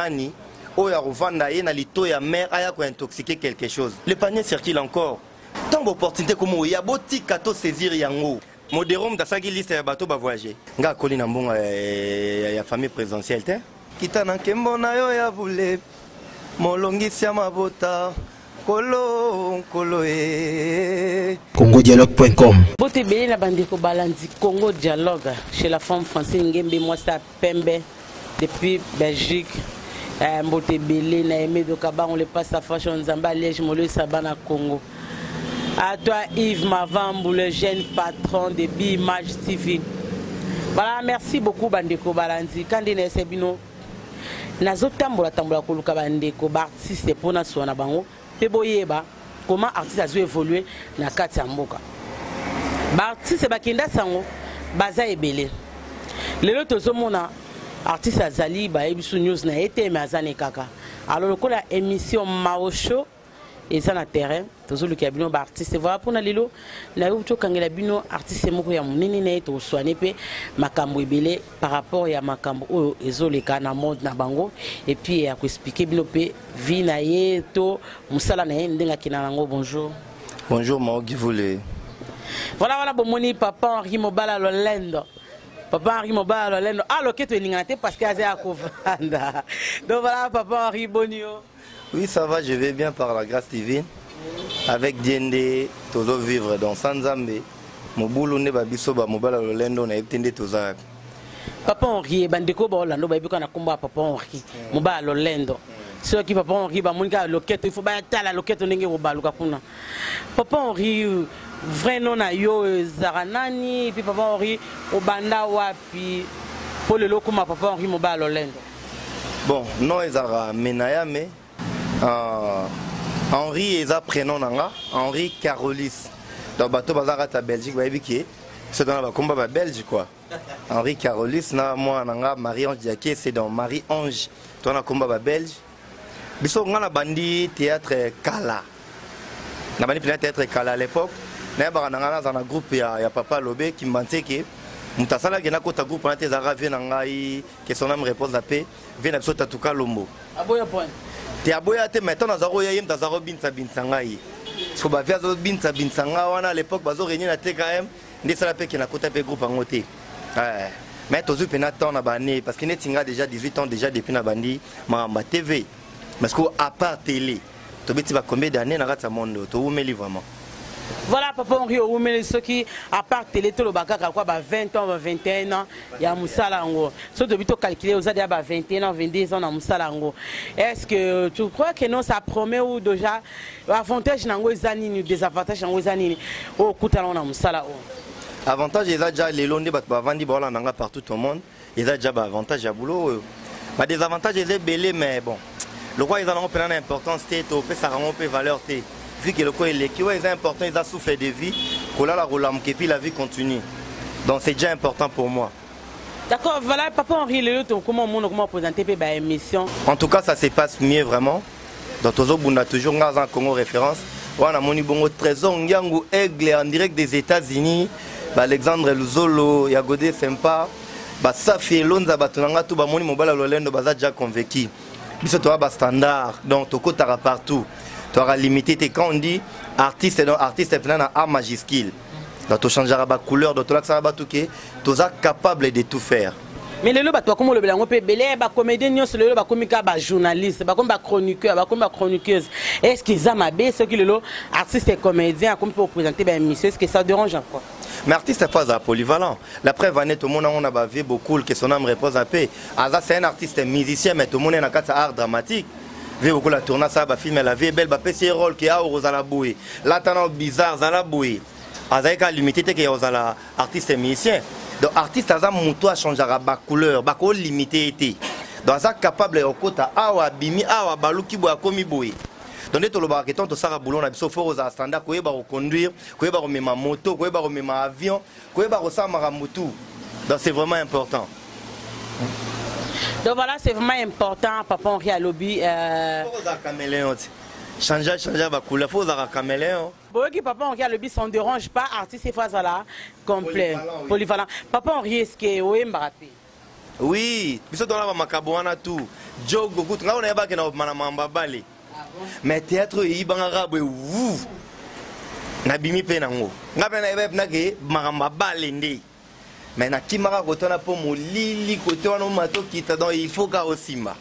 Nani, oya rovanda ye na lito ya mer aya ko intoxiquer quelque chose. Le panier circule encore. Tant d'opportunités comme il y a boti kato saisir yango. Modérum da sagi liste ya bato ba voyager. Nga koli na mbonga ya famille présidentielle te. Kita na kembo na yo ya bule. Molongisi ya mabota. CongoDialogue.com. Bote belé na bandeko balandi Congo Dialogue chez la femme française Ngembe Mwasa Pembe depuis Belgique. Bote belé na aimé de Kaba on le passe à fashion Zamba Liège Molo Sabana Congo. À toi Yves Mavambu, le jeune patron de B-Image TV. Voilà, merci beaucoup bandeko balandi. Kandine Sebino. Nazo tambola koluka bandeko ba artiste pona sona bango. Boyeba comment artiste a évolué na kati ya mboka ba artiste bakenda sango baza ebele lelo tozomona artiste azali ba ebisu news na été mais azane kaka alors lokola émission Maosho eza na terrain tozoluka bino ba artiste voilà pour na lelo na yo kangela bino artiste moko ya munene na eto soane pe makambo ebele par rapport ya makambo oyo ezoleka na monde na bango et puis ya ko expliquer bino pe vie na yeto musala na ndenga kinango. Bonjour. Bonjour Maogi voulez. Voilà bomoni papa Henri Mobala Lolendo. Papa Henri Mobala Lolendo ah loketo eningate parce que azia kovanda. Donc voilà papa Henri Bonio. Oui, ça va, je vais bien par la grâce divine. Avec Diende, Tozo vivre dans Sanzambe. Moboulou ne babiso ba Mobala Lolendo na ebtende Toza. Papa Henri bandeko ba Orlando ba biko na komba papa Henri Mobala Lolendo. Ceux qui papa Henri ba monika loketo il faut ba tala loketo ndenge obaluka kuna. Papa Henri vrai nom na yo Zaranani puis papa Henri obanda wapi pour le lokuma papa Henri Mobala Lolendo. Bon, non ezara menayame. Henri eza prénom nanga Henri Carolis. Donc bato bazara ta Belgique ba ebiki c'est dans la combat ba Belge quoi. Henri Carolis na moi nanga Marie-Ange Diaké c'est dans Marie-Ange. Toi na combat ba Belge. Biso ngana bandi théâtre Kala. Na bandi théâtre Kala à l'époque. Na ba nanga na groupe ya Papa Lobé qui m'anté que mutasala gena kota groupe na tezara vient ngai que son âme repose la paix vient biso tatuka lombo. Aboya point. Te aboya te maintenant nazaro yem tazaro binsa ngai. So ba via zo binsa nga wana à l'époque bazo réunir na TKM ndesala pe ke na kota pe groupe ngote. Mais tozu pena temps na bané parce que netinga déjà 18 ans déjà depuis na bandi mamba TV. Parce que à part télé, to beti ba combien d'années na rata monde to umeli vraiment. Voilà papa Henri Oumeli ceux qui à part télé to le bakaka quoi ba 20 ans 21 ans ya musala ngo. So to bito calculer aux ba 21 ans 22 ans na musala ngo. Est-ce que tu crois que non ça promet ou déjà avantage nango ezanini désavantage nango ezanini au kutala na musala o. Avantage eza déjà les londe bat ba vandi bola nanga partout au monde. Eza déjà ba avantage ya boulot. Ba désavantage eza belé mais bon. Le quoi ils en ont pris une importance c'est au peut ça rend peu valeur té. Vu que le quoi il est important, ils ont souffert de vie, et puis la vie continue. Donc c'est déjà important pour moi. D'accord, voilà, papa Henri, comment présenter l'émission? En tout cas, ça se passe mieux vraiment. Dans Tozo Bunda, toujours en Congo référence. On a mon bongo trésor Ngangu Aigle en direct des États-Unis. Alexandre Luzolo, Yagode Sempa, Safi Lonza Batunanga, tout Bamoni Mobala Lolendo, Baza déjà convaincu. Biso toi standard, donc Toko Tara partout. Tu auras limité tes quand on dit artiste et non artiste plein à A majuscule. Donc tu changeras la couleur, donc tu es capable de tout faire. Mais le loba toi comment le belango peut belé ba comédien nyos le loba comique ba journaliste ba comme ba chroniqueur ba comme ba chroniqueuse. Est-ce qu'ils ont mabé ce qui le lot artiste et comédien comme pour présenter ben émission est-ce que ça dérange encore? Mais artiste c'est pas polyvalent. La preuve année tout le monde on a bavé beaucoup que son âme repose en paix. Aza c'est un artiste musicien mais tout le monde est dans quatre art dramatique. Vu beaucoup la tournée ça ba film la vie belle ba petit rôle qui a Rosala Boué. Là t'as bizarre Zala Boué. Azaika limité que Rosala artiste musicien. Donc artiste aza muto a changer ba couleur ba ko limité été. Donc ça capable au kota awa bimi awa baluki bo akomi boy. Donc to lo ba keton to sara boulon na biso fo za standard ko yeba ko conduire, ko yeba ko mema moto, ko yeba ko mema avion, ko yeba ko sa mara mutu. Donc c'est vraiment important. Donc voilà, c'est vraiment important papa Henri à lobby faut za caméléon. Changer ba couleur faut za caméléon. Bon, qui papa Henri à lobby ça ne dérange pas artiste fois là complet polyvalent. Papa Henri est-ce que oui Mbappé Oui, biso dans la makaboana tout. Jogo gut nga on eba ke na mamba bale. Mais théâtre ibanga rabwe wu. Na bimi pe nango. Nga pe na eba na ke mamba bale ndé. Mais na kimara kotona po molili kote wana mato kita donc il faut ka osimba.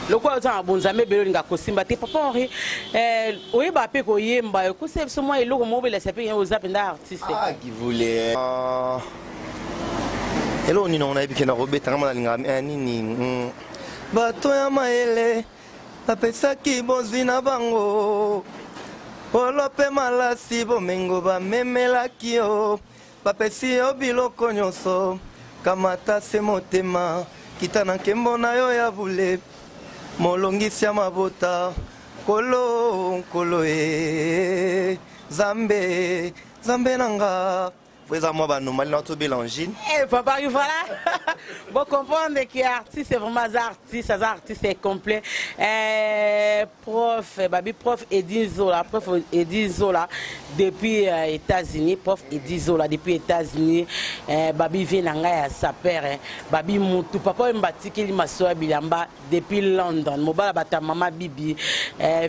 Le quoi on bonzame belo nga kosimba te papa Henri oyeba pe ko yemba ko se so moi eloko mo bele sepe o zapenda artiste. Ah qui voulait Hello ni na ebike na robeta ngama linga nini bato ya maele bapesaki bozina bango olope malasi bomengo bamemelaki yo bapesi yo biloko nyonso kamata se motema kita na nkembo na yo ya bule molongisi ya mabota kolo kolo zambe zambe nanga. Vous avez moi normal notre bélangine. Eh papa voilà. Bon comprendre que artiste c'est vraiment artiste, ça artiste est complet. Prof babi prof Edin Zola depuis États-Unis, prof Edin Zola depuis États-Unis babi vient nanga ya sa père babi mutu papa mbati li masoa bilamba depuis London. Mobala bata mama bibi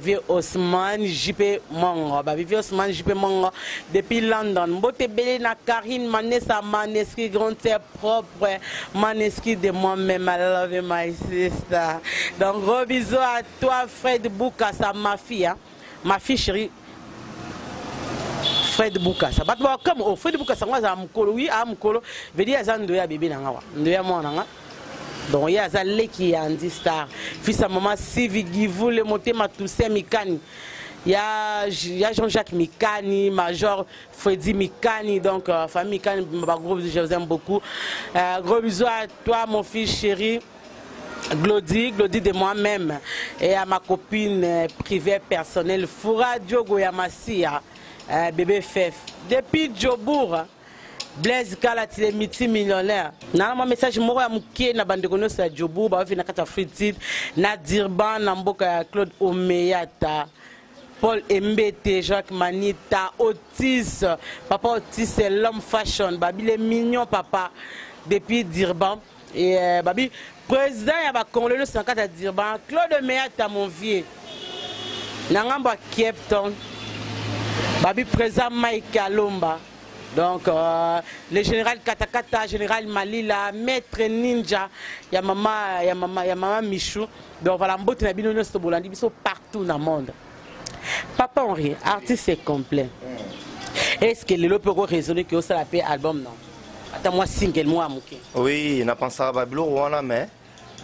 vieux Osman JP Mongo babi vieux Osman JP Mongo depuis London. Mbote belé na Karine Manessa Maneski grande terre propre Maneski de moi-même I love you my sister. Donc gros bisous à toi Fred Boukassa ma fille chérie Fred Boukassa. Batwa comme oh Fred Boukassa moi za mukolo oui a mukolo veut dire za ndoya bébé nanga wa ndoya mwana nga. Donc il y a za leki ya Andy Star fils à maman Sivi Givule motema Toussaint Mikani. Il y a Jean-Jacques Mikani, Major Freddy Mikani, donc famille Mikani, je vous aime beaucoup. Gros bisous à toi, mon fils chéri, Glody de moi-même, et à ma copine privée personnelle, Foura Diogo Yamassia, bébé Fef. Depuis Djobour, Blaise Kalati, les multimillionnaires. Dans mon message, moi, je suis bande de Djobour, je suis à Fritid, Nadirban, Namboka, Claude Omeyata. Paul Mbete, Jacques Manita, Otis, papa Otis c'est l'homme fashion, babi les mignons papa depuis Dirban et babi président ya Congolais 54 à Dirban, Claude Meyata mon vieux. Nangamba Cape Town, babi président Mike Alomba. Donc le général Katakata, général Malila, maître Ninja, ya maman Michou. Donc voilà, mbote na bino nyonso bolandi biso partout dans le monde. Papa Henri, artiste c'est complet. Est-ce que le peut raisonner que ça l'appelle album non? Attends moi single moi amuke. Oui, n'a pensé à Babylon wana mais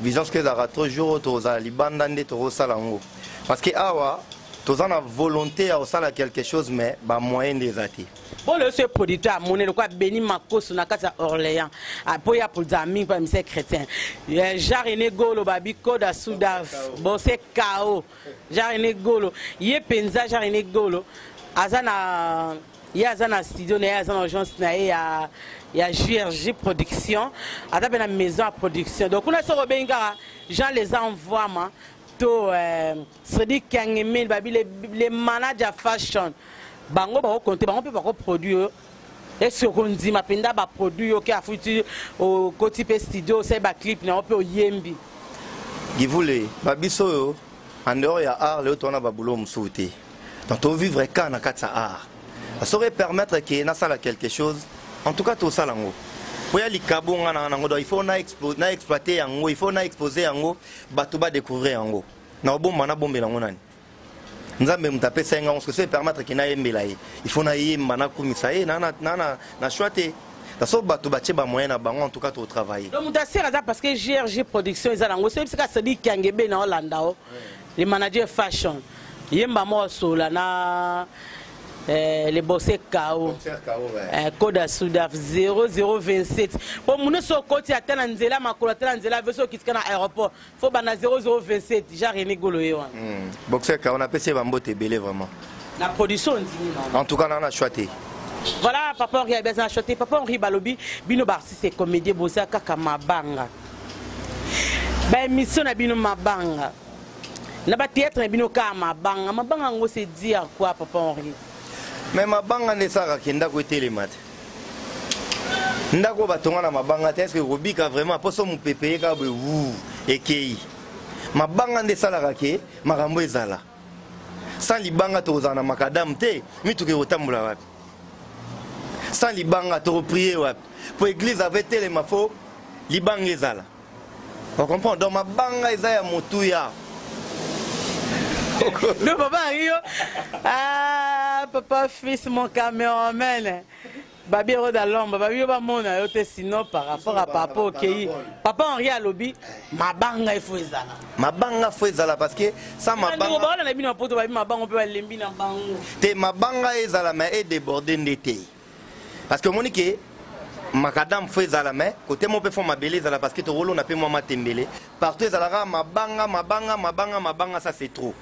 vision ce que ça toujours autour à libandande to salango. Parce que awa tous en a volonté à osala quelque chose mais ba moyen des atis. Bon le ce producteur mon le quoi Béni Makos na kata Orléans. Après ya pour amis pas monsieur chrétien. Jean-René Golo babi Koda Soudaf. Bon c'est KO. Jean-René Golo. Yé penza Jean-René Golo. Azana yazana studio na yazana agence na ya JRG production. Ata na maison à production. Donc on a so benga Jean les envoie ma to Sedi Kangeme babi les managers fashion. Bango ba compter bango peut pas produire est-ce qu'on dit ma penda ba produire qui a foutu au côté studio c'est ba clip na on peut yembi Givule babiso yo en dehors ya art le tona ba boulot msouté donc to vivre quand na katsa art ça saurait permettre que na sala quelque chose en tout cas to sala ngo pour ya likabo ngana ngo il faut na exploiter yango il faut na exposer yango bato ba découvrir yango na bomba na bombela ngonani nzambe mutape senga on se permettre qu'il na yembela il faut na yemba na kumisa na choité da so bato bache ba moyen na bango en tout cas to travailler donc mutasera ça parce que GRG production ezalango c'est parce que ça dit Kangebe na Hollanda les managers fashion yemba mo sola na les bossés KO Koda Soudaf 0027 pour mon so côté atteindre nzela makolo atteindre nzela veso kitika na aéroport faut bana 0027 Jean-René Golo yewa boxer KO on a passé bambote belé vraiment la production en tout cas on a choisi voilà papa Henri a besoin acheter papa Henri balobi bino barsi c'est comédien bossa kaka mabanga ba émission na bino mabanga na ba théâtre na bino ka mabanga ngo c'est dire quoi papa Henri mais ma banga ne sara kenda ko télémat ndako batonga na mabanga te est-ce que robika vraiment poso mu pepeye ka be wu ekei mabanga nde salaka ke makambo ezala sans libanga tozana makadam te mituke otambola wapi sans libanga to prier wapi pour église avec tele mafo libanga ezala on comprend donc mabanga ezaya motuya non papa Rio ah papa fils mon caméraman Babi Roda Lomba, Babi Bamona, yote sinon par rapport à papa ok. Papa Henri a lobby, ma banga il faut ezala. Ma banga faut ezala parce que ça ma banga. On a bien poto babi ma banga on peut aller lembi na bango. Te ma banga ezala mais est débordé ndete. Parce que monique makadam faut ezala mais côté mon peut faire ma belle ezala parce que to rolo na pe moi ma tembele. Partout ezala ma banga ça c'est trop.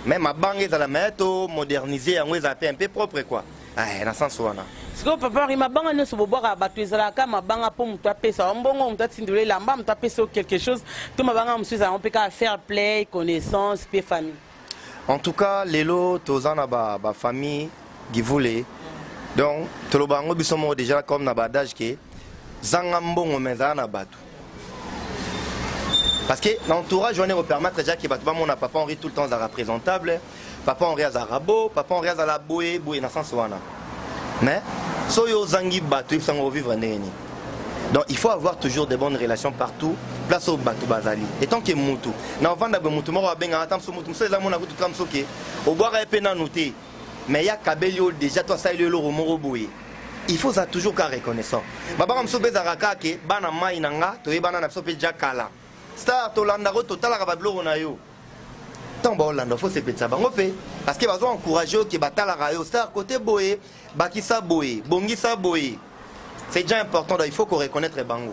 Mais ma banga ezala mais to moderniser en ezala un peu propre quoi. Ah, dans sens wana. Parce que papa il m'a banga ne se boire batu ezala ka ma banga pour me taper ça. Mbongo me taper tindule lamba me taper sur quelque chose. Tout ma banga monsieur ça on peut qu'à faire play, connaissance, puis famille. En tout cas, lelo tozana ba famille qui voulait. Donc to bango bisomo déjà comme na badage ke zanga mbongo mezana batu. Parce que l'entourage on est au permettre déjà que batu ba mon papa Henri tout le temps représentable. Papa Henri Azarabo, papa Henri Azala boé na sens wana. Mais soyo zangi batu ils sont vivre ndeni. Donc il faut avoir toujours de bonnes relations partout, place au batu bazali. Et tant que mutu, na vanda be mutu moko benga atam so mutu so ezamona kutu kam soke. O boire epé na noter. Mais ya kabelio déjà toi ça le moro boé. Il faut ça toujours qu'à reconnaissant. Baba mso bezaraka ke bana mai nanga to ebana na so pe jakala. Star to landa ro total ka bablo na yo. Tant bon là, il faut se péter bango fait parce que bazo encourager que batala rayo star côté boé, bakisa boé, bongisa boé. C'est déjà important donc il faut qu'on reconnaisse les bango.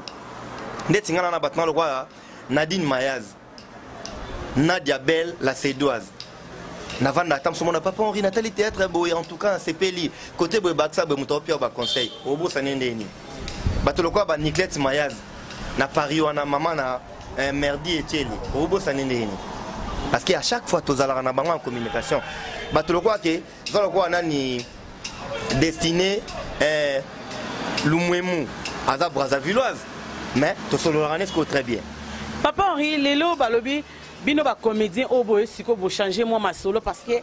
Netingana na battement le roi Nadine Mayaz. Nadia Belle la Sédoise. Navanda tam somona papa Henri Nathalie théâtre boé en tout cas c'est peli côté boé baksa boé mutopia ba conseil. Obo sanendeni. Batolo kwa ba Nicolette Mayaz. Na Paris wana maman na merdi eteli. Obo sanendeni. Parce qu'à chaque fois, tu as en communication. Tu as destiné l'Oumouemou à la Brazzavilloise. Mais tu as très bien. Papa Henri, Lelo Balobi, Bino ba comédien au boy, si vous changez moi ma solo parce que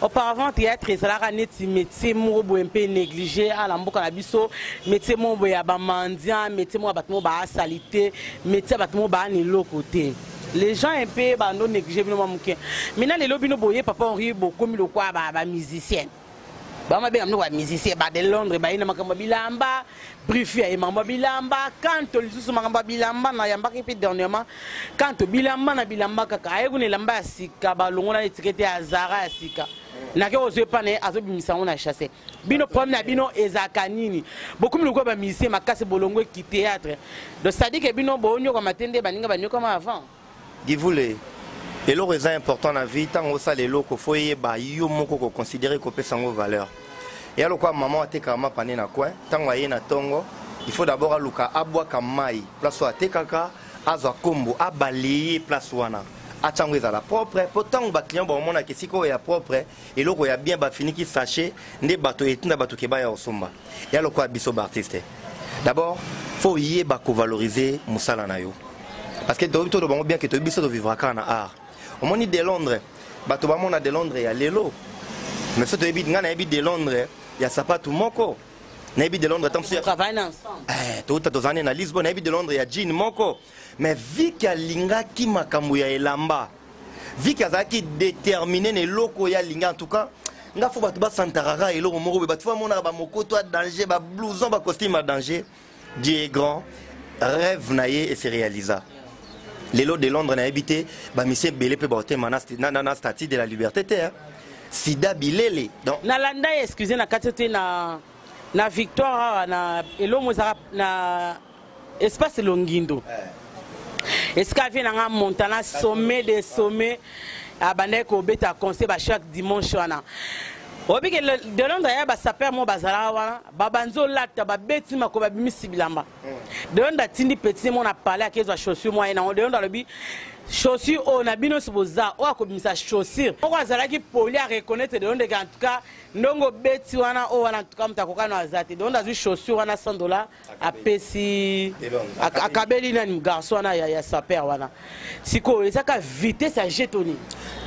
auparavant théâtre ezalaka neti métier mo bo un peu négligé à la mboka na biso métier mo bo ya ba mendiant métier mo ba batmo ba salité métier batmo ba ni côté. Les gens un peu non négligés bino mamuke. Maintenant les lobino boye papa Henri beaucoup mi lo kwa ba musicien. Ba ma be amno ba musicien ba de Londres ba ina makamba bilamba, briefie ya mamba bilamba, quand lisusu makamba bilamba na yamba ki dernièrement quand bilamba na bilamba kaka ayeku ne lamba sika ba longona étiquette ya Zara ya sika. Na ke ozo pa ne azo bimisa on a chassé. Bino problème na bino ezakanini. Beaucoup mi lo kwa ba musicien makase bolongo ki théâtre. Donc ça dit que bino bo onyo kwa matende baninga banyo comme avant. Qui voulait et l'eau est important dans la vie tant que ça les locaux faut y ba yo moko ko considérer ko pesa ngo valeur et alors quoi maman a teka ma pané na coin tant wa na tongo il faut d'abord aluka abwa kamai place wa tekaka azwa kombo abalayer place wana atango ezala propre pourtant ba client ba mona ke siko ya propre et loko ya bien ba fini ki sachet nde bato etinda bato ke ba ya osomba et alors quoi biso ba artiste d'abord faut y ba ko valoriser musala na yo. Parce que tu as bien que tu as vivre à art. Au moment de Londres, tu as de Londres, il y a Lelo. Mais si tu habites de Londres, il y a Sapatou Moko. Tu habites de Londres, tu travailles ensemble. Tu as à Lisbonne, tu habites de Londres, il y a Jean Moko. Mais vu qu'il y a Linga qui m'a kamouya et lamba, vu qu'il y a qui déterminé les locaux, il y a Linga en tout cas, il faut que tu aies Santarara et l'eau, tu vas moko, toi danger, blouson, costume à danger. Dieu est grand, rêve naïe et se réalisa. Les lots de Londres n'a habité, monsieur Belé peut porter na statue de la liberté terre. Sida Bilele. Donc. Nalanda excusez na katete na victoire na elo mozara na espace Longindo. Est-ce qu'il y a un montana sommet des sommets à Bandeko beta conseil chaque dimanche wana. Obi que de Londres ya ba saper mo bazala wana babanzo lata ba beti mako ba bimisi bilamba. De Londres tindi petit mo na parler à kezo chaussure moi na de Londres lobi chaussure on a bino suboza o akomisa chaussure oko azalaki poli à reconnaître de onde en tout cas ndongo beti wana o wana en tout cas mutakoka no azati de onde azu chaussure wana $100 a pesi akabeli nani garçon wana ya saper wana siko ezaka vitesse à jetoni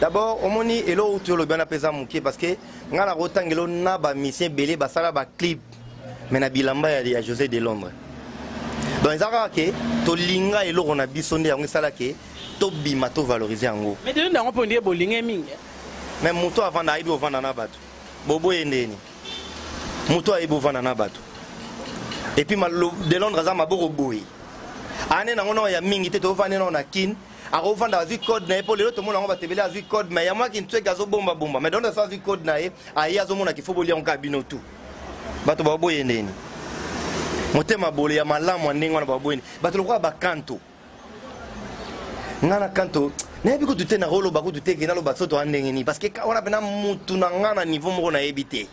d'abord omoni elo utu lo bien apesa muke parce que ngala rotangelo na ba mission belé basala ba clip mais na bilamba ya José de Londres donc ezaka ke to linga elo on a bisonde yango sala ke to bima to valoriser yango mais de ndango pondie bolinge mingi mais muto avant na ibi ovanda na bato bobo endeni muto aibo ovanda na bato et puis malo de Londres za maboko boy ane na ngono ya mingi te to ovanda na kin a ovanda azu code na epo lelo to mona ngo batebele azu code mais ya moi ki ntwe gazo bomba bomba mais donc ça azu code na e aya zo mona ki fo bolia onka bino tout bato bobo endeni motema bole ya malamu ndenge wana bobo endeni bato lokwa bakanto ngana kanto na yebi ko tute na rolo ba ko tute ke na lo batso to andenge ni parce que wana bena mutu na ngana niveau moko na ebité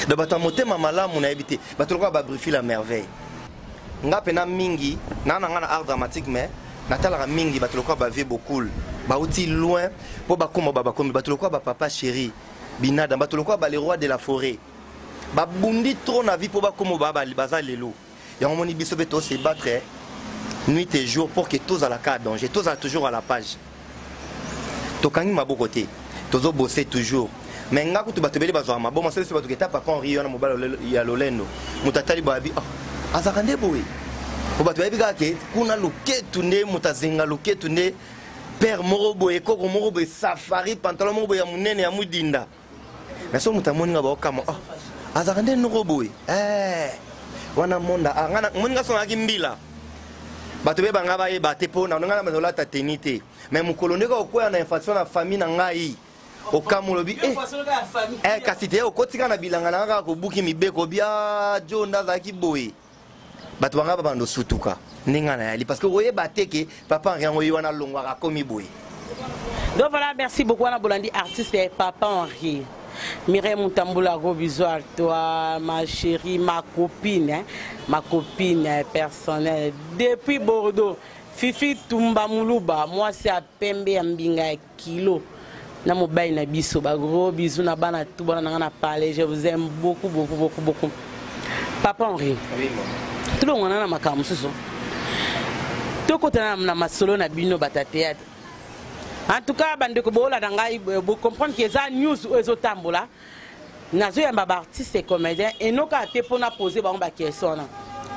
de bato motema malamu na ebité bato lokwa ba briefer la merveille nga pena mingi na ngana art dramatique mais natala mingi bato lokwa ba vie beaucoup ba uti loin po ba koma ba komi bato lokwa ba papa chéri binada bato lokwa ba les rois de la forêt ba bundi trop na vie po ba komo ba baza lelo ya moni biso beto se battre nuit et jour pour que tous à la cas danger tous à toujours à la page tokangi maboko te tozo bosser toujours mais nga kutu batebeli bazwa mabo mosele se batuketa papa Henri na mobala ya lolendo mutatali babi azakande boy po batu babi ke kuna luketu ne mutazinga luketu ne père morobo ekoko morobo safari pantalon morobo ya munene ya mudinda mais so mutamoni nga bakama azakande no boy wana monda ngana moninga so akimbila bato be banga ba ye bate po na ngana mazola ta tenité mais mukolonde ko ko na infraction na famille na ngai o kamulobi kasi te o kotika na bilanga na ka ko buki mibeko bia jo ndaza ki boy bato banga ba bando sutuka ninga na yali parce que oye bateke papa rien oyo wana longwa ka komi boy. Donc voilà, merci beaucoup à Bolandi artiste et papa Henri. Mireille Moutamboula, gros bisous à toi, ma chérie, ma copine personnelle. Depuis Bordeaux, Fifi Tumba Moulouba, moi c'est à Pembe Mbinga Kilo. Na mobile na biso, gros bisous na bana tout bon na parler. Je vous aime beaucoup. Papa Henri. Oui, maman. Tout le monde a ma cam sous. Tout côté na masolo na bino bata théâtre. En tout cas, vous comprenez que ça news aux tambola. Nazo yamba artiste et comédien et nous quand te pona poser ba question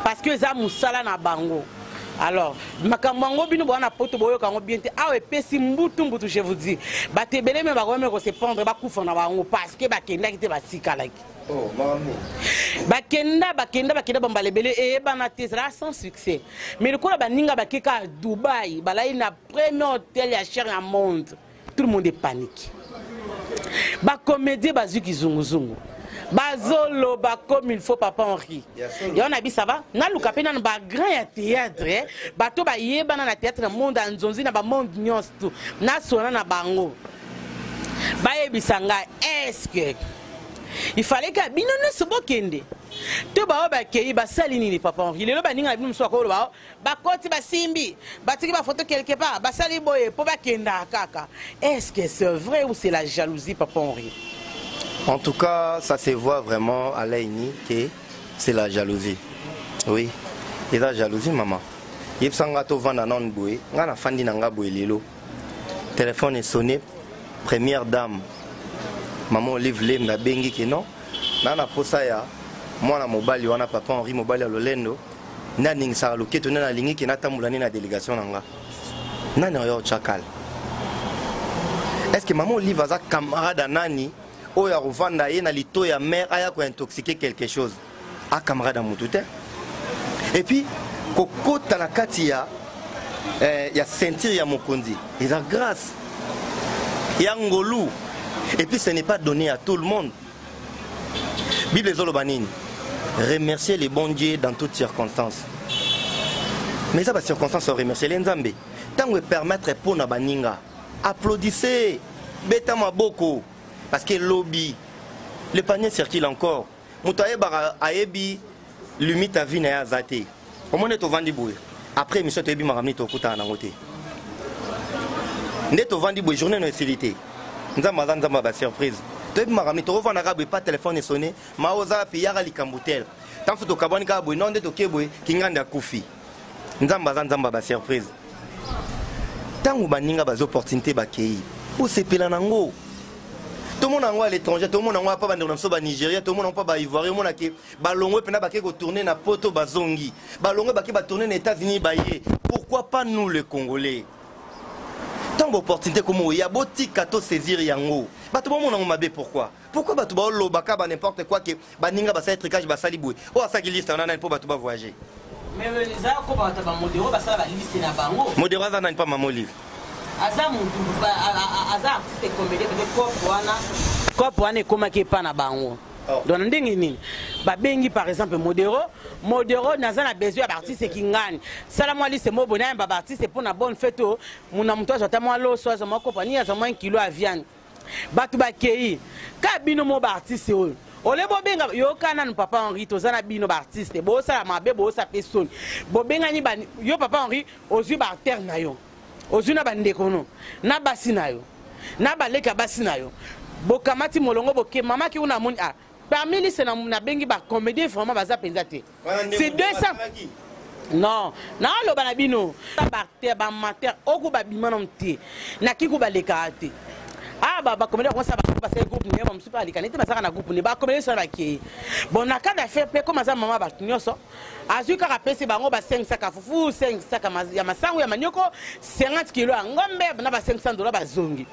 parce que ça musala na bango. Alors, makambango bino bona poto boyo kango bien te awe pesi mbutu je vous dis. Ba te belé me ba ko me ko se prendre ba kufa na bango parce que ba kenda ki te ba sika like. Oh, maman. Bakenda bambalebele et banatezra sans succès. Mais le coup la baninga bakeka à Dubaï, balaï na premier hôtel ya cher au monde. Tout le monde est panique. Ba comédie bazuki zunguzungu. Bazolo ba comme il faut papa Henri. Et on a dit ça va. Na luka pena ba grand théâtre, bato ba yeba na théâtre na monde anzonzi na ba monde nyos tout. Na sona na bango. Ba yebisanga est-ce que il fallait que bino ne se bokende to ba kei ba salini ni papa Henri lelo ba ninga bino so ko ba koti ba simbi ba tiki ba photo quelque part ba sali boye po ba kenda kaka. Est-ce que c'est vrai ou c'est la jalousie papa Henri? En tout cas, ça se voit vraiment à l'aini que c'est la jalousie. Oui, c'est la jalousie maman. Yep sanga to vanda non boye, ngana fandi nanga boye lelo. Téléphone est sonné, première dame. Maman Olive Lem na bengi ke non nana posa ya mwana mobali wana papa Henri mobali ya lolendo na ning sa loketo na lingi ke na tambula na délégation nanga nana yo chakal. Est-ce que maman Olive aza camarade nani o ya rovanda ye na lito ya mère aya ko intoxiquer quelque chose a camarade mutute et puis kokota na kati ya ceinture ya mokonzi eza grâce ya ngolu. Et puis ce n'est pas donné à tout le monde. Bible Zolobanine, remercier les bons dieux dans toutes circonstances. Mais ça, les circonstances, on remercie les Nzambe. Tant que permettre pour na baninga, applaudissez, beta maboko, parce que lobby, le panier circule encore. Moutaye bara aebi, limite à vie na yazate. Au moins est au vendu boué. Après, monsieur Tebi m'a ramené au kouta en angoté. Nde to vandi boy journée no esilité. Nzamba nzamba ba surprise. To bi makamni to vana ka boy pas téléphone sonné, ma oza pi yaka likambutel. Tant to kabani ka boy non nde to keboy kinganda kufi. Nzamba ba surprise. Tango baninga ba opportunité ba kei. Pour sepela nango. Tout le monde à l'étranger, tout le monde n'a pas de Nigeria, tout le monde n'a pas d'Ivoire, tout le monde a ballonné pour tourner na poto bazongi, ballonné pour tourner aux États-Unis. Pourquoi pas nous les Congolais? Tant d'opportunités comme il y a beau tikato saisir yango. Tout le monde a pourquoi? Pourquoi batu ba lo baka ba n'importe quoi que baninga ba sa tricage ba saliboué. Oh ça qui liste on a pour batu ba voyager. Mais les gens ko ba ta modéro ba ça ba liste na bango. Modéro ça n'a pas maman livre. Aza artiste comédien peut-être cop wana ekomaki epa na bango donc ndenge nini babengi par exemple modéro naza na besoin ya baartiste ekingani sala mwa liste mo bona ya baartiste mpo na bonne fête o muna moto azwa ta mwa loso azwa mwa kopani azwa mwa 1 kilo ya viande bato bakei ka bino mo baartiste oyo ole bobenga yoka nanu papa Henri toza na bino baartiste bosala mabe bosa pe soni bobengani yo papa Henri ozwi baartère na yo ozuna bandeko no na basi na yo na baleka basi na yo bokamati molongo boke mama ki una moni parmi les na bengi ba comédien vraiment baza penza te c'est 200 non na lo bana bino ba te ba mater oku ba bimano te na kiku baleka te ba comédien comme ça ba passer groupe ne ba msupa alika nete basaka na groupe ne ba comédien so ba ki bon na kada faire pe comme ça mama ba nyoso azu kaka pesi bango ba 5 sacs fufu 5 sacs ya masango ya manyoko 50 kg ngombe na ba $500 bazongi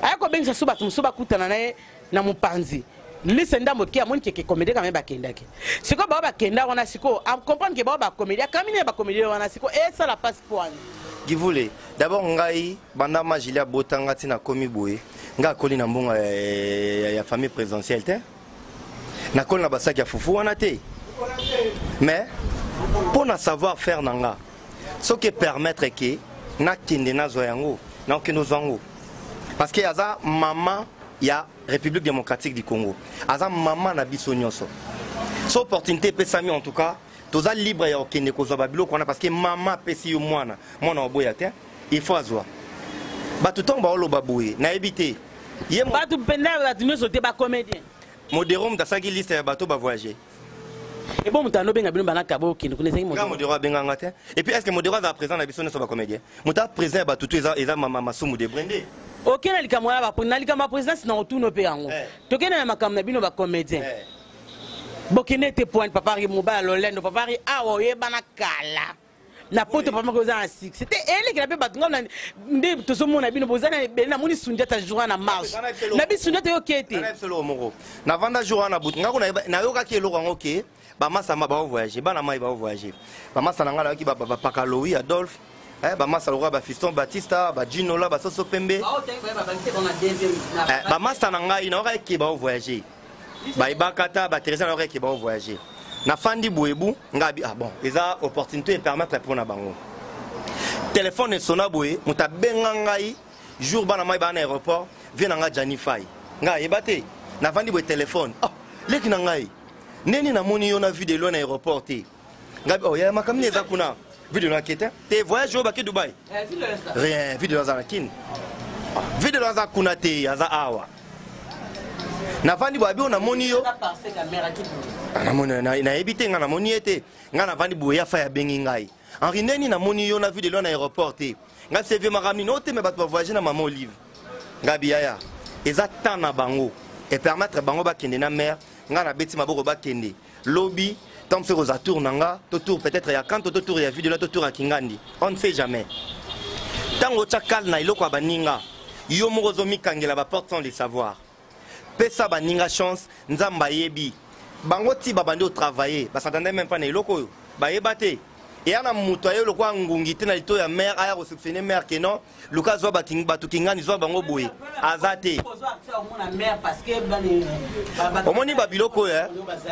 ayako bengisa suba tumsuba kutana naye na mupanzi lise ndambo kia moni keke comédien quand même bakendaki siko ba bakenda wana siko a comprendre que ba comédien kamine ba comédien wana siko et ça la passe pour qui voulait d'abord ngai banda majilia botanga tina komi boye nga koli na mbonga ya famille présidentielle te na koli na basaki ya fufu wana te mais pour na savoir faire nanga ce qui permettre que na kinde na zoyango na okino zango parce que aza maman ya République démocratique du Congo aza maman na biso nyonso so opportunité pesami en tout cas toza libre ya okende kozwa babilo kona parce que maman pesi yo mwana oboya te il faut azwa batu tonga ba oloba boye na ebité ye batu penda batu nyonso te ba comédien modéro mtasaki liste ya bato ba voyager. Et bon, mutano benga bino banaka bo kindi kunese modéro. Modéro benga ngate. Et puis est-ce que modéro va présent na biso ne soba comédien? Muta présent ba tutu eza mama sumu de brandé. OK na likamwa ba pour na likamwa présidence na otuno pe yango. Tokena na makam na bino ba comédien. Bokene te point papa ri mobile lolendo papa ri awo yebana kala. Na poto papa ko za 6. C'était elle qui avait batunga na nde to so mona bino bozana na moni sunjata jour na marche. Na bi sunjata yo kete. Na absolument moro. Na vanda jour na butunga ko na yo ka ki eloko ngo ke. Ba masa ma ba voyager, ba na mai ba voyager. Ba masa na ngala ki ba Pakaloui Adolphe. Ba masa lo ba Fiston Batista, ba Gino la ba Soso Pembe. Ba masa na ngai na ka ki ba voyager. Ba ibakata ba Teresa na ki ba voyager. Na fandi boebu ngabi bon, eza opportunité permettre pour na bango. Téléphone sona boye, muta benga ngai jour bana mai ba na aéroport, vient nga Janify. Nga ebate, na fandi boye téléphone. Oh, leki na ngai. Neni na moni yo na vidéo lo na aéroport te. Ngabi oh ya makamni eza kuna. Vidéo na kete. Te voyage au baki Dubaï. Rien, vidéo za kin. Vidéo za kuna te aza awa. Na fandi boye na moni yo. Na moni na ebite nga na moni ete. Nga na fandi boye ya fa ya bengi ngai. Henri neni na moni yo na vidéo na aéroport te. Nga se vie makamni no te me bato voyager na maman Olive. Ngabi ya. Eza tana bango et permettre bango ba kende na mer. Nga na beti maboko ba kende lobby tant se roza tour nanga to tour peut-être ya quand to tour ya vidéo to tour ya kingandi on ne sait jamais tango chakal na iloko baninga yo morozo mikangela ba porte sans le savoir pesa baninga chance nzamba yebi bango ti babandi au travailler ba s'entendait même pas na iloko ba yebate et ana muto ayo lokwa ngungi te na lito ya mer aya receptionner mer que non luka zo ba batu kingani zo bango boye azate omoni babiloko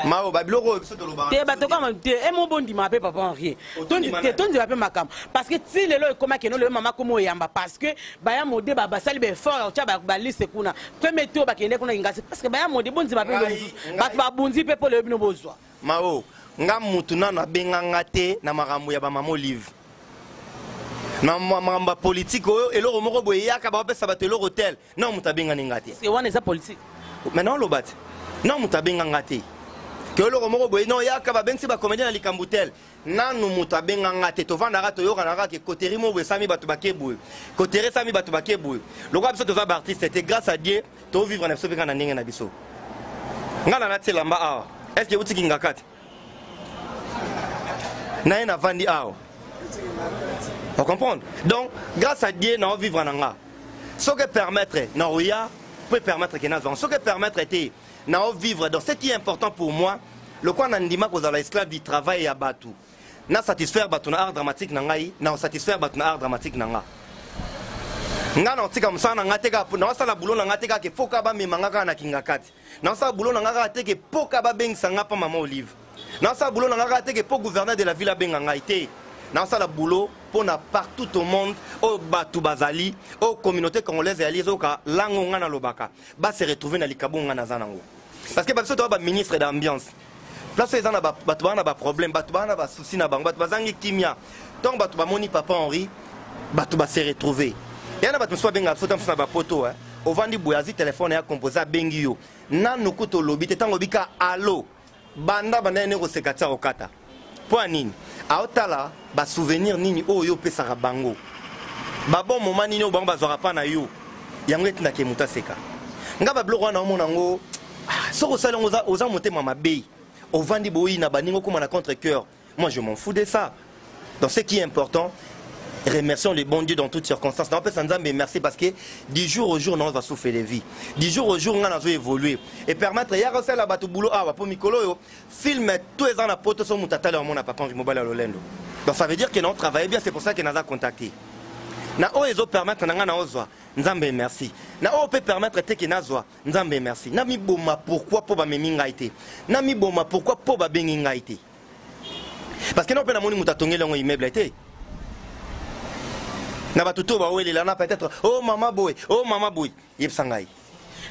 mao babiloko biso to loba te bato kama te e mo bondi ma pe papa rien tondi ba pe makam parce que si lelo e koma keno le mama komo yamba parce que ba ya mode ba basali be fort cha ba liste kuna premier tour ba kende kuna ingasi parce que ba ya mode bondi ba pe bato ba bunzi pe po le bino bozwa mao nga mutu na benga ngate na makambo ya ba mama Olive na mamba politique oyo eloko moko boye yaka ba pesa bato eloko tel non mutabenga ngati c'est wana eza politique maintenant lobat non mutabenga ngati que eloko moko boye non yaka ba bensi ba comédien na likambu tel nanu mutabenga ngati to vandaka to yoka na ka koteri mo boye sami bato bakebu koteri sami bato bakebu loko biso to za ba artiste c'était grâce à Dieu to vivre na biso beka na ndenge na biso ngana na tselamba awa est-ce que utiki ngakati na ina vandi awa. Vous comprenez? Donc, grâce à Dieu, nous vivons en Nanga. Ce que permettre, nous peut permettre que nous vivons. Ce que permettre, nous vivre. Donc, ce qui est important pour moi, le quoi nous dit que vous avez l'esclave du travail à Batu. Nous satisfaire Batu art dramatique Nangai, nous satisfaire Batu art dramatique Nanga. Nous avons comme ça, nous avons la boulot, nous avons que Fokaba me mangaka na kingakati. Nous avons la boulot, nous avons que Pokaba beng sanga pa maman olive. Nous avons la boulot, nous avons que pour gouverneur de la ville beng ngaité. Dans ça, le boulot, pour partout au monde, au Batu Bazali, aux communautés congolaises et alliées, au Langonga na Lobaka, va se retrouver dans les Kabonga na Zanango. Parce que parce que tu as ministre d'ambiance. Place ils ont des problèmes, des soucis na bango, des kimia. Donc Batu moni papa Henri, Batu va se retrouver. Et on a Batu soit benga, faut na ba poto hein. Au vandi boyazi téléphone ya composé bengio. Na nukuto lobby, tango bika allo. Banda banda ne rosekata okata. Point nini. Aotala ba souvenir nini oyo pesaka bango ba bon moment nini o bango bazora pa na yo yango etina ke muta seka nga ba bloko na omona ngo soko sala oza motema mabe o vandi boyi na baningo comme na contre cœur. Moi je m'en fous de ça. Donc ce qui est important, remercions le bon Dieu dans toutes circonstances. On peut s'en dire merci parce que du jour au jour, on va souffrir les vies. Du jour au jour, on va évoluer. Et permettre, il y a aussi la bateau boulot, pour Mikolo, filme tous les ans la pote sur mon tata, mon papa, mobile à l'Olendo. Donc ça veut dire que nous travaillons bien, c'est pour ça que nous avons contacté. Na o ezo permettre na ozwa nzambe merci. Na o peut permettre te que nazwa nzambe merci. Na mi boma pourquoi po ba meminga été. Na mi boma pourquoi po ba benginga été. Parce que non peut na moni mutatongela ngo immeuble été. Na batuto ba wele la na peut-être oh maman boy yeb sangai.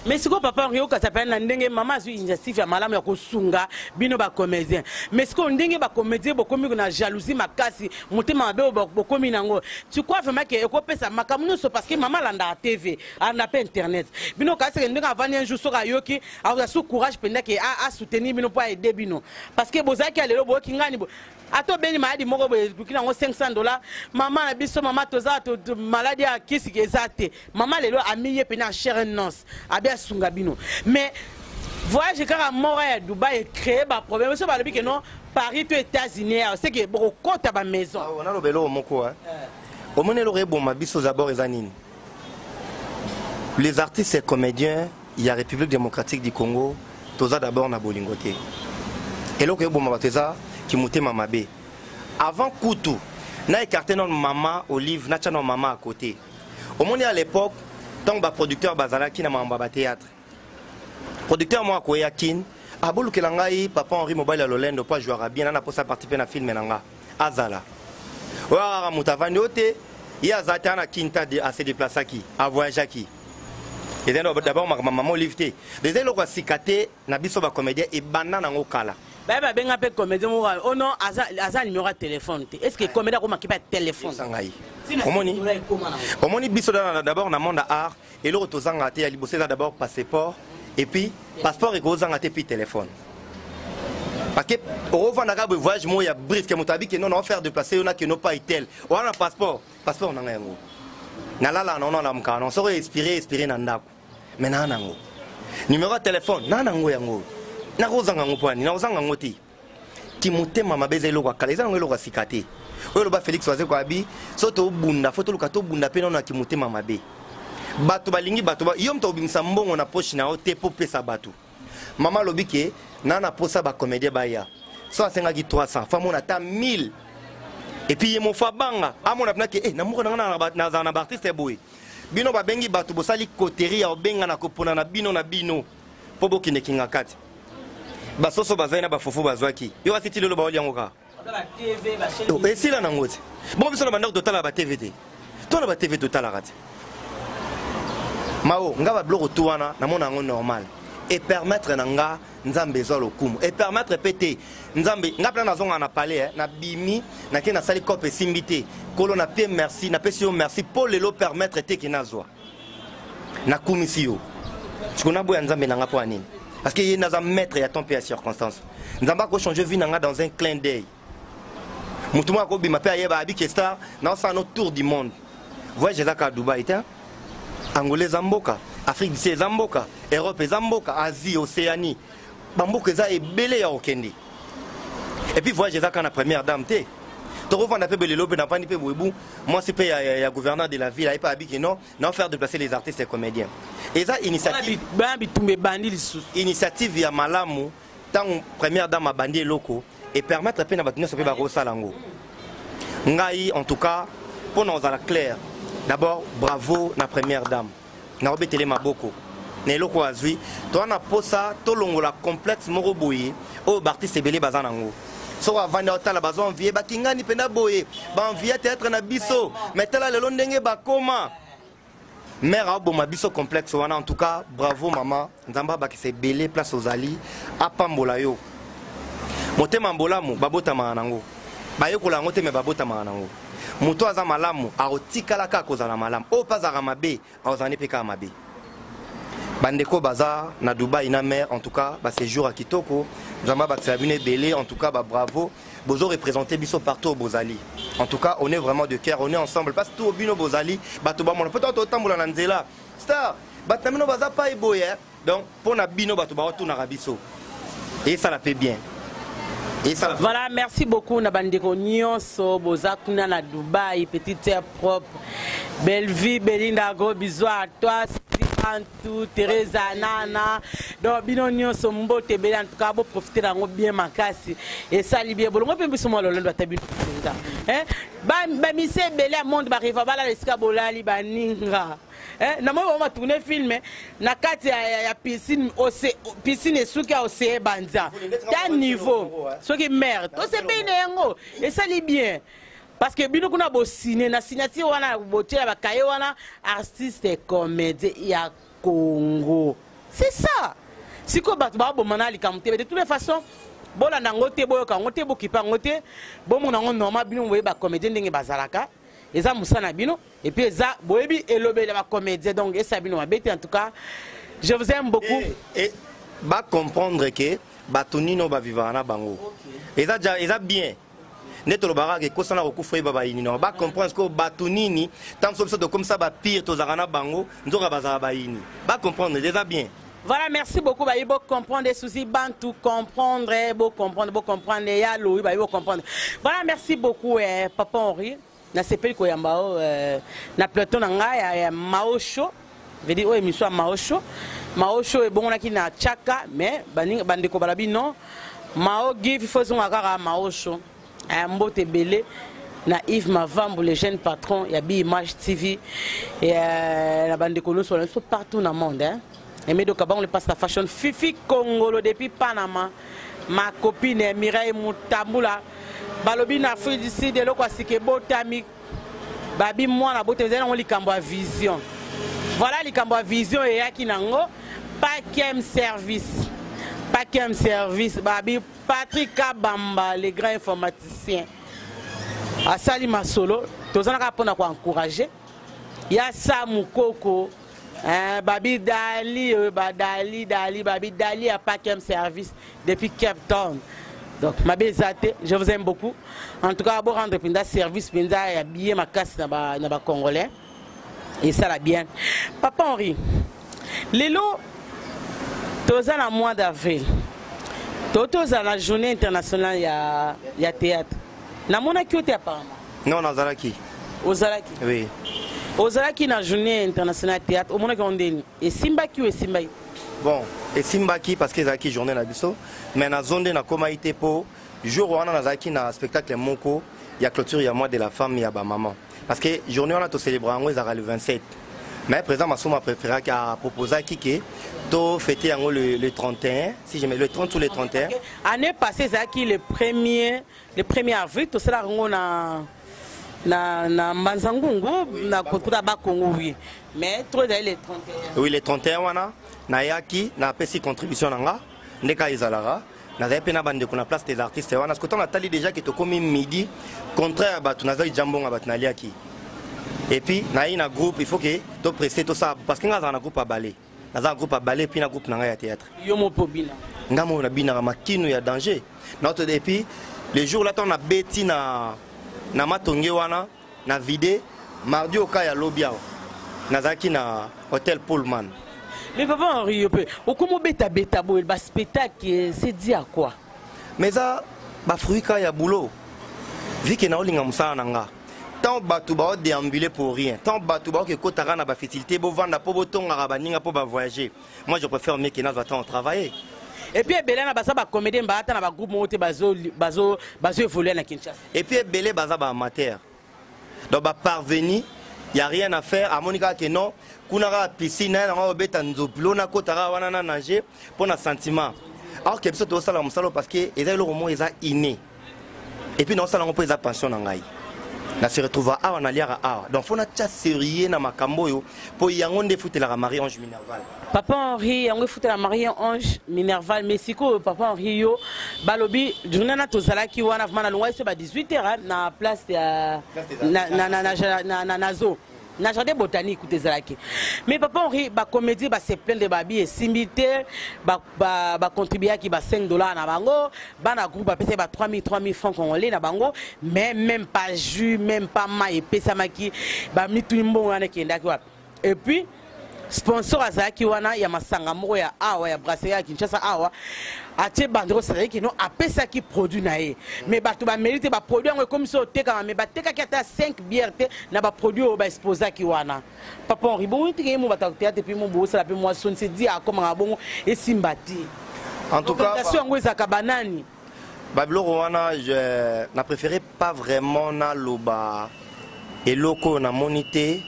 Mais si papa Rio Katapana na ndenge mama azu injustice ya malamu ya kosunga bino ba comédien. Mais si ko ndenge ba comédien bokomi na jalousie makasi motema mabe bokomi nango. Tu crois vraiment que eko pesa makamuno so parce que maman landa à TV, na pa internet. Bino ka se ndenge avani un jour soka yoki a su courage penda que a soutenir bino pour aider bino. Parce que bozaki alelo bo kingani bo ato beni maadi moko bo bukina ngo $500 maman na biso mama toza to maladie a kisi ezate. Maman lelo a miye pena cher nonce. Sungabino. Mais voyage à Montréal à Dubaï créé un problème. C'est pas que non Paris aux États-Unis, c'est que beaucoup compte à ma maison. On a le vélo au moko hein. Au moins le bon ma biso d'abord ezanine. Les artistes et comédiens, il y a République démocratique du Congo, toza d'abord na bolingoté. Et là que bon ma teza qui montait mama bé. Avant Koutou, na écarté non maman Olive, na tcha non maman à côté. Au moins à l'époque tant que producteur bazala qui n'a pas théâtre. Producteur moi quoi yakin abolu kelangai papa Henri mobile à l'Olendo pas jouer bien na pour ça participer na film nanga azala. Wa mutavani ote ya zata na kinta de à se déplacer qui à voyager qui. Et d'abord ma maman lifté. Des lo ko sikate na biso ba comédien et banana ngokala. Bah benga pe comédien mo oh non aza numéro de téléphone. Est-ce que comédien ko makipa téléphone sangai. Omoni biso d'abord na monde art et l'autre tozanga te ali bosser d'abord passeport et puis passeport et kozanga te puis téléphone. Parce que au vanda ka voyage mo ya brief que motabi que non faire déplacer on a que non pas tel. On a passeport na ngo. Na la non la mka non so inspirer na ndako. Mais na nango. Numéro de téléphone na nango yango. Na kozanga ngo pani na kozanga ngoti. Ki motema mabeze lo kwa kala ezanga lo kwa sikate. Oyo loba Félix waze kwa abi soto bunda foto lukato bunda pe na kimutema mabe bato balingi bato ba yom to bimisa mbongo na poche na ote po pesa bato mama lobike na posa ba comédien baya so asenga ki 300 famo na ta 1000 et puis mo fa banga amona pna ke na moko na artiste boy bino ba bengi bato bosali koteria obenga na kopona na bino po bokine kinga kati basoso bazaina ba fufu bazwaki yo asiti lelo ba oli yango ka et si là n'angote bon biso na banda total la TV te to na TV total la rate mao nga ba bloko to wana na mona ngo normal et permettre nanga nzambe zo lokumu et permettre pété nzambe ngapla nazonga na parler na bimi na ke na sali kope simbité kolo na pe merci na pesio merci pour lelo permettre te kinazwa na kumisio tukona boya nzambe nanga po anini parce que yena za mettre ya ton pays circonstance nzamba ko changer vie nanga dans un clin d'œil mutuma ko bima pe ayeba abiki star na sa no tour du monde voyage à Dubaï ta Angolais Zamboka Afrique du Sud Zamboka Europe Zamboka Asie Océanie bamboka za ebele ya okende et puis voyage à la première dame te to revendre peu belelo pe na pani pe boebu moi c'est ya gouverneur de la ville a pas habité non faire déplacer les artistes et comédiens et ça initiative initiative ya malamu tant première dame a bandi loko et permettre pe na batino so pe ba rosalango ngai en tout cas pour nous à la claire d'abord bravo la première dame na obetele maboko na eloko azwi to na posa to longola complexe moko boye o artiste belé bazanango so avant de otala bazon vie bakingani pena boye ba envie être na biso mais tala lelo ndenge bakoma mère aboma biso complexe wana en tout cas bravo maman nzamba bakise belé place aux ali apambola yo motema mbolamu babota manango bayokola ngote me babota manango muto aza malamu aotikala ka kozala malamu o pazara mabe ozani peka mabe bandeko baza na Dubaï na mer en tout cas ba séjour à Kitoko nzamba batsabine belé en tout cas ba bravo bozo représenter biso partout au Bozali en tout cas on est vraiment de cœur on est ensemble parce que tout au bino Bozali bato ba mona peut-être otambola na nzela star batamino baza pa eboye donc pour na bino bato ba retourna rabiso et ça la fait bien. Voilà, merci beaucoup Nabandeko Nyonso, Bozakuna na Dubaï, petite terre propre, belle vie, Belinda, gros bisous à toi, tout, Teresa, Nana, donc Bino Nyonso, Mbote, Beli, en tout cas, vous profitez d'un bien makasi, et ça, libère, bon, on peut me soumettre le lendemain, hein, bah, Missé, Beli, à monde, bah, riva, bah, la escabola, liba, ninga. Na moi on va tourner film na kati ya piscine piscine suki ya océan banza ta niveau soki merde to se bine yango et ça li bien parce que bino kuna bo ciné na signature wana botia ba kaye wana artiste et comédien ya Congo c'est ça siko ba bo manali kamte de toutes les façons bola nangote boyo kangote bokipa ngote bo mona ngo normal bino boye ba comédien ndenge bazalaka eza musana bino et puis eza boyebi elobe la comédie donc et ça bino mabete en tout cas je vous aime beaucoup et ba comprendre que batonino ba vivre na bango eza bien neto bara ke kosana ko kufa baba yini no ba comprendre que batonini tant so de comme ça ba pire to zana bango nzoka bazala ba yini ba comprendre eza bien. Voilà, merci beaucoup. Bah, il faut comprendre les soucis, tout comprendre, il comprendre, ya lo, il faut comprendre. Voilà, merci beaucoup, Papa Henri. Na sepeli ko yambao na plateau nanga ya Maosho veut dire o émission Maosho e bon ki na chaka mais bandeko balabi non Mao give faisons akara Maosho Mbote belé na Yves Mavambo le jeune patron ya Bi Image TV et la bandeko nous sont partout dans le monde hein et mais donc on le passe la fashion Fifi Congolo depuis Panama ma copine Mireille Mutambula balobi na Afrique du Sud de loko asike botami babi moi na bote zela on likambo vision voilà likambo vision et yaki nango paquem service babi Patrick Kabamba le grand informaticien asali masolo tozana ka pona ko encourager ya Samu Koko babi Dali babi Dali a paquem service depuis Cape Town. Donc, ma bezate, je vous aime beaucoup. En tout cas, pour rendre un service, il y a bien ma casse dans les Congolais. Et ça, là, bien. Papa Henri, Lélo, tu es en mois d'avril. Tu es à la journée internationale, il y a théâtre. Tu es apparemment? Non, dans Zalaki. Au Zalaki? Oui. Au Zalaki, la journée internationale théâtre, au monde qu'on dit, et Simbaki ou Simbaki? Bon, et Simbaki parce que Zaki journée na biso, mais na zone na koma ite po jour wana na Zaki na spectacle moko, il y a clôture il y a moi de la femme il y a ba maman. Parce que journée on a to célébrer en le 27. Mais présent ma somme préféré à proposer qui to fêter en le 31, si je mets le 30 ou le 31. Année passée Zaki le 1er avril to sera na Mbanzangungu na Kotura Bakongo oui. Mais trop d'aller le 31. Oui, le 31 wana. nayaki na pesi contribution nanga ndeka izalara nazali pe na bandeko na place des artistes wana parce que on atali déjà que tokomi midi contraire batu nazali jambonga batu naliaki et puis na groupe il faut que to presser tout ça parce que nga na groupe à ballet na groupe à ballet puis na groupe nanga ya théâtre yo mo pobina nga mo na bina makino ya danger notre et puis les jours là on a beti na matonge wana na vidé mardi au cas ya lobia nazaki na hôtel Pullman. Mais papa Henri, comment beta boy, le spectacle, c'est dit à quoi? Mais ça, bah fruit quand il y a boulot. Vu que na olinga musala nanga. Tant batu ba déambuler pour rien. Tant batu ba que kotara na ba facilité, bo vanda po botonga rabaninga po ba voyager. Moi je préfère mieux que na attend travailler. Et puis belé na basa ba comédien ba ata na ba groupe moté bazo évoluer na Kinshasa. Et puis belé baza ba amateur. Donc ba parvenir, il y a rien à faire à Monica que non. Kunara piscine na obeta nzoplo na kotara wana na nager pour na sentiment. Alors que biso ça la musalo parce que eza le roman eza inné. Et puis non ça on peut eza pension na ngai. Na se retrouve à wana liara a. Donc faut na tcha sérieux na makambo yo pour yango ndefute la Marie-Ange Minerval. Papa Henri yango fute la Marie-Ange Minerval Mexico papa Henri yo balobi journée na tozala ki wana vraiment na longwa so ba 18h na place ya na zo. Na jardin botanique ou des alaki. Mais papa Henri, ba comédie, ba se plein de babi et simité, ba contribuer qui ba $5 na bango, ba na groupe ba pèse ba 3000 francs congolais na bango, même pas jus, même pas maï, pèse maki, ba mitu mbongo na kenda kwa. Et puis sponsor azaki wana ya masanga moko ya awa ya brasserie ya Kinshasa awa atie bandero c'est qui non apesa ki produit nae mais bato ba mérite ba produit ngo comme ça teka mais ba teka ki ata 5 bières te na ba produit ba exposa ki wana papa Henri bon teke mo bata théâtre puis mo bo ça la pe moi son se dit a comme ngabongo et simbati en tout cas ngo ezaka banani bablo wana je n'a préféré pas vraiment na loba et loko na monité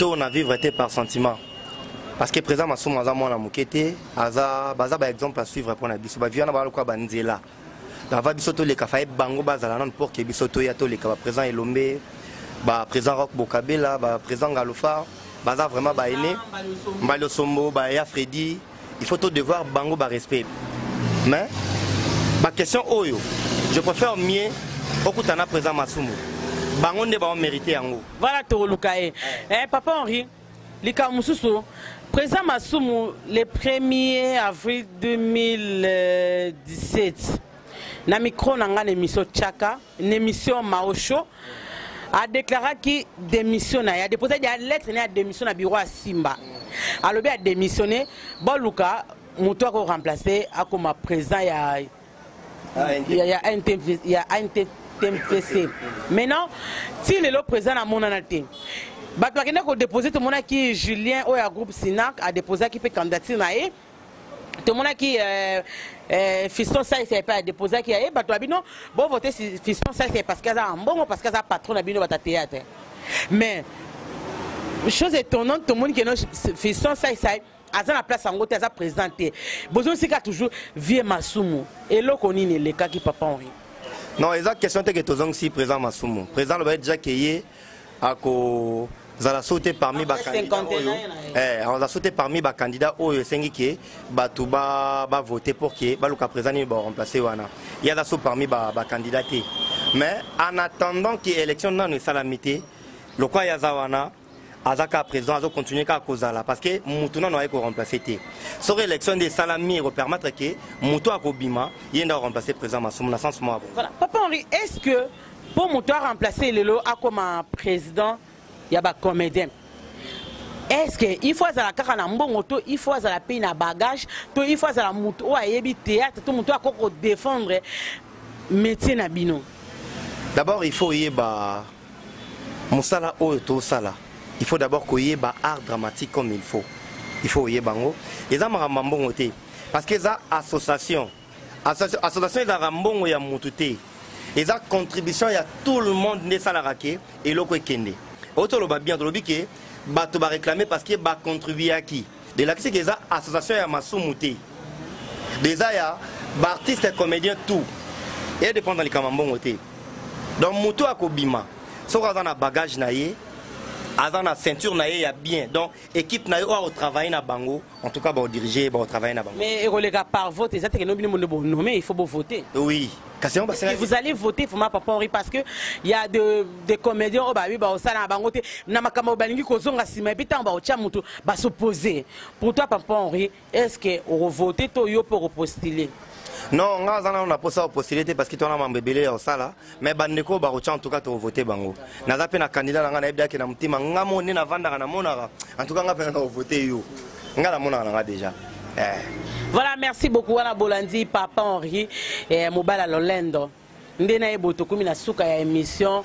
on a vivre été par sentiment parce que présent masomo aza mwana mokete aza baza ba exemple à suivre pour na biso ba viana ba lokwa banzela dava biso to le kafaye bango bazala non pour que biso to ya to le ka présent elombe ba présent rock bokabela ba présent galofa baza vraiment ba aîné mbalo sombo ba ya Freddy il faut tout devoir bango ba respect mais ma question oyo je préfère mieux okutana présent masomo bango nde ba mérité yango voilà to lukae papa Henri lika mususu présent masumu le 1er avril 2017 na micro nanga l'émission Tchaka une émission Maosho a déclaré qu'il démissionne a déposé des lettres na démission na bureau à Simba alors bien démissionné bon luka muto ko remplacer a comme présent il y a un TMPC. Maintenant, si le président a mon anaté, bah tu as déposé tout le monde qui Julien ou a groupe Sinac a déposé qui peut candidater naé. Tout le monde qui Fiston ça c'est pas déposé qui a bah tu as dit non bon voter Fiston ça c'est parce qu'il a un bon parce qu'il a patron à bino à théâtre. Mais chose étonnante tout le monde qui non Fiston ça à la place en gros t'as présenté. Besoin c'est qu'a toujours vieux Masumu et là qu'on est les cas qui papa Henri. Non, la question est que tu as si présent Masumu. Présent le déjà qui a sauté parmi les candidats. On a sauté parmi les candidats qui ont voté pour que le président soit remplacé. Il y a sauté parmi les candidats. Mais en attendant que l'élection ne soit salamité, le quoi Yazawana Azaka président a continué à cause là parce que Moutouna n'a pas remplacé. Sur l'élection des salami va permettre que Moutou a Kobima il a remplacé président Masumu dans le sens moi. Voilà. Papa Henri, est-ce que pour Moutou a remplacé le lot comme président, il y a des comédiens? Est-ce qu'il faut à la carana mbongoto, il faut à la paye na bagage, il faut à la Moutou à yebi théâtre, tout Moutou a quoi défendre métier na bino. D'abord il faut yeba Moussala to sala. Il faut d'abord qu'il y ait un art dramatique comme il faut. Il faut qu'il y ait bango. Et ça m'a ramené parce que ça association. Association est ramené ya mututé. Et ça contribution il y a tout le monde ne salarake et l'autre kende. Autre le bien de l'obiki bato ba réclamer parce que ba contribuer à qui. De là c'est que ça association ya masumuté. Déjà ya ba artiste et comédien tout. Et dépend dans les kamambongoté. Donc muto akobima. So dans na bagage naie Avant la ceinture na ya bien. Donc équipe na yo au travail na bango. En tout cas ba diriger ba travailler na bango. Mais relega par vote, c'est que nous nommer, il faut voter. Oui. Et vous allez voter pour ma papa Henri parce que il y a des comédiens au babi ba osala bango te na makama balingi kozonga sima puis tant ba otia mutu ba s'opposer. Pour toi papa Henri, est-ce que on voter to yo pour postuler? Non, on a posé la possibilité parce que tu as un bébé au sala, mais bandeko ba en tout cas tu voter bango. Na zape na candidat na ebda ke na mutima ngamo ne na vanda na monara. En tout cas nga pe na voter yo. Nga la monara déjà. Voilà, merci beaucoup Wana Bolandi papa Henri Mobala Lolendo. Ndena eboto kumi na suka ya émission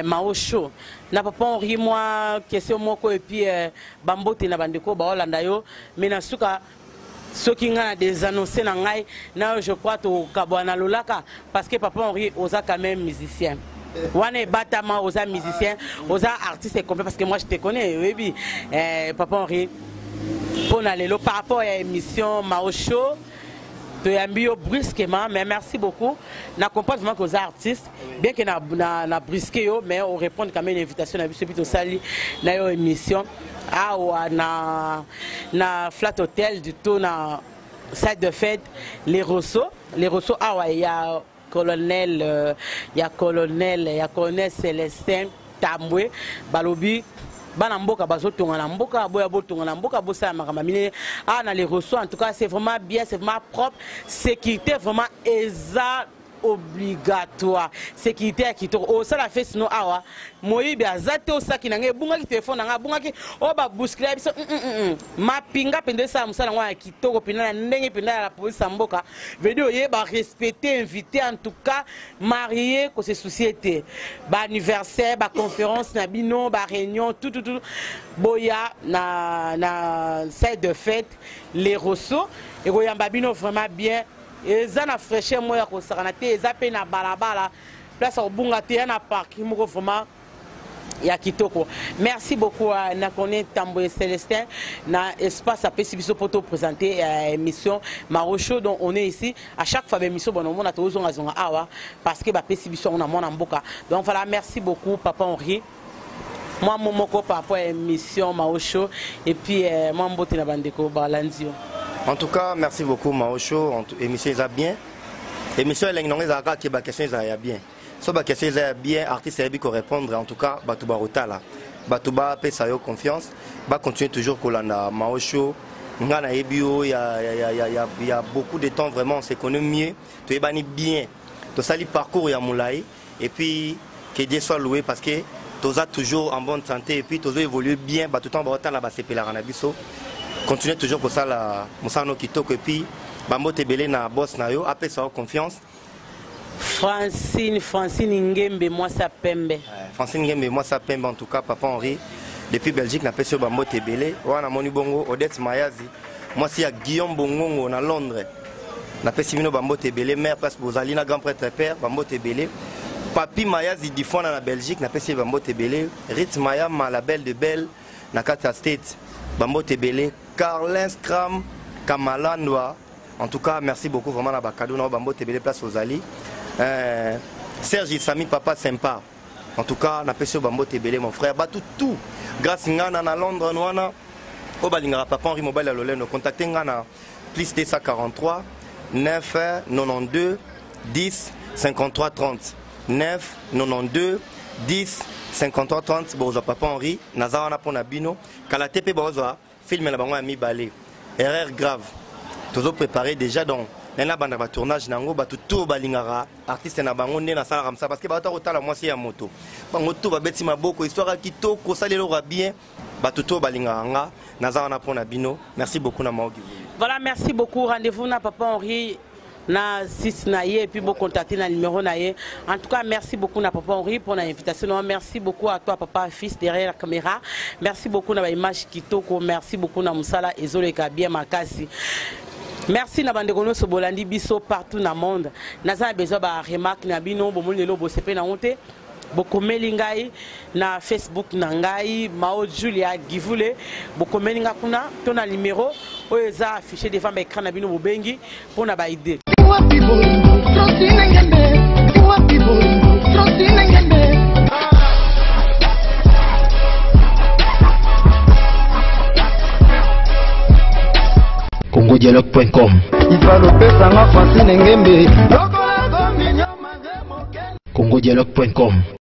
Mao Show. Na papa Henri moi question moko et puis bambote na bandeko ba Holanda yo, mais na suka ceux qui ont des annoncés dans ngai na je crois to kabwana lolaka parce que papa Henri osa quand même musicien. Wana batama osa musicien, osa artiste complet parce que moi je te connais oui papa Henri pour aller par rapport à l'émission Mao Show de Yambio brusquement mais merci beaucoup. Na comprend vraiment que aux artistes bien que na brusqué yo mais on répond quand même à l'invitation na plutôt sali na yo émission na Flat Hotel du tout na salle de fête les Rousseau il y a colonel Célestin Tambwe Balobi bana mboka bazotonga na mboka boya botonga na mboka bosa makama mine na les Rousseau en tout cas c'est vraiment bien, c'est vraiment propre, sécurité vraiment obligatoire, sécurité à qui au ça la fait sinon awa moyibi azate o saki na ngai bunga ki téléphone na bunga ki o ba bousculer biso ma pinga pende sa musala ngwa kitoko pina ndenge pina la police mboka veut dire ba respecter invité en tout cas marié ko c'est société ba anniversaire ba conférence na bino ba réunion tout boya na salle de fête les Rousseau et ko yamba bino vraiment bien. Et ça na fraîcheur moi ko sakana te za pe na balabala place au bunga te na parking moko vraiment ya kitoko. Merci beaucoup à Nakone Tambwe Célestin na espace à Pessibiso pour te présenter émission Mao Show dont on est ici à chaque fois émission bon on a toujours zonga awa parce que ba Pessibiso on a mon mboka. Donc voilà, merci beaucoup papa Henri. Moi mon moko par rapport à émission Mao Show et puis moi mbote na bandeko balanzio. En tout cas, merci beaucoup Mao Show. Émission est bien. Émission est bien. Question est bien. So ba question est bien. Artiste est bien qu'on répondre. En tout cas, Batouba Rotala. Batouba paie sa confiance. Ba continuer toujours Kolanda Mao Show. Il y a beaucoup de temps vraiment. On se connaît mieux. Tu es bani bien. Tu sali parcours ya moulai. Et puis que Dieu soit loué parce que tu as toujours en bonne santé. Et puis tu as évolué bien. Ba tout temps Rotala ba sepela ranabiso. Continuez toujours pour ça la Moussano Kitoko et puis Bambo Tebele na boss na yo après ça confiance. Francine Ngembe moi ça pembe. Francine Ngembe moi ça pembe en tout cas papa Henri depuis Belgique na pesi Bambo Tebele wana moni bongo Odette Mayazi moi c'est à Guillaume Bongongo na Londres na pesi mino Bambo Tebele mère place Bozali na grand prêtre père Bambo Tebele Papi Mayazi difona na Belgique na pesi Bambo Tebele Ritz Mayama la belle de Belle na Kata State Bambo Tebele Carlin Scram Kamalandwa. En tout cas, merci beaucoup vraiment à Bakadou, Bambo Tebele place aux Ali. Serge Sami Papa sympa. En tout cas, na pesi Bambo Tebele mon frère. Bah tout. Grâce ngana na Londres noana. O balingara Papa Henri Mobile à Loleno. Contactez ngana plus 243 9 92 10 53 30 9 92 10 53 30. Bonjour Papa Henri. Nazarana Ponabino. Kalatepe bonjour. Film la bango ami balé erreur grave toujours préparé déjà donc na banda ba tournage nango ba tout balingara artiste na bango ne na sala comme ça parce que ba ta otala moi c'est ya moto bango tout ba beti maboko histoire kitoko salelo ra bien ba tout balingara na za na pona bino merci beaucoup na maogi. Voilà, merci beaucoup, rendez-vous na papa Henri na 6 naie et puis vous contacter na numéro naie. En tout cas, merci beaucoup na papa Henri pour l'invitation. Merci beaucoup à toi papa fils derrière la caméra. Merci beaucoup na image kitoko. Merci beaucoup na musala ezoleka bien makasi. Merci na bande kono so bolandi biso partout na monde. Naza besoin ba remarque na bino bomoli lo bo sepe na honte. Bokomeli ngai na Facebook na ngai Mao Julia Givule bokomeli nga kuna to na numéro oyo eza affiché devant ba écran na bino bobengi pona ba idée. congodialogue.com. congodialogue.com.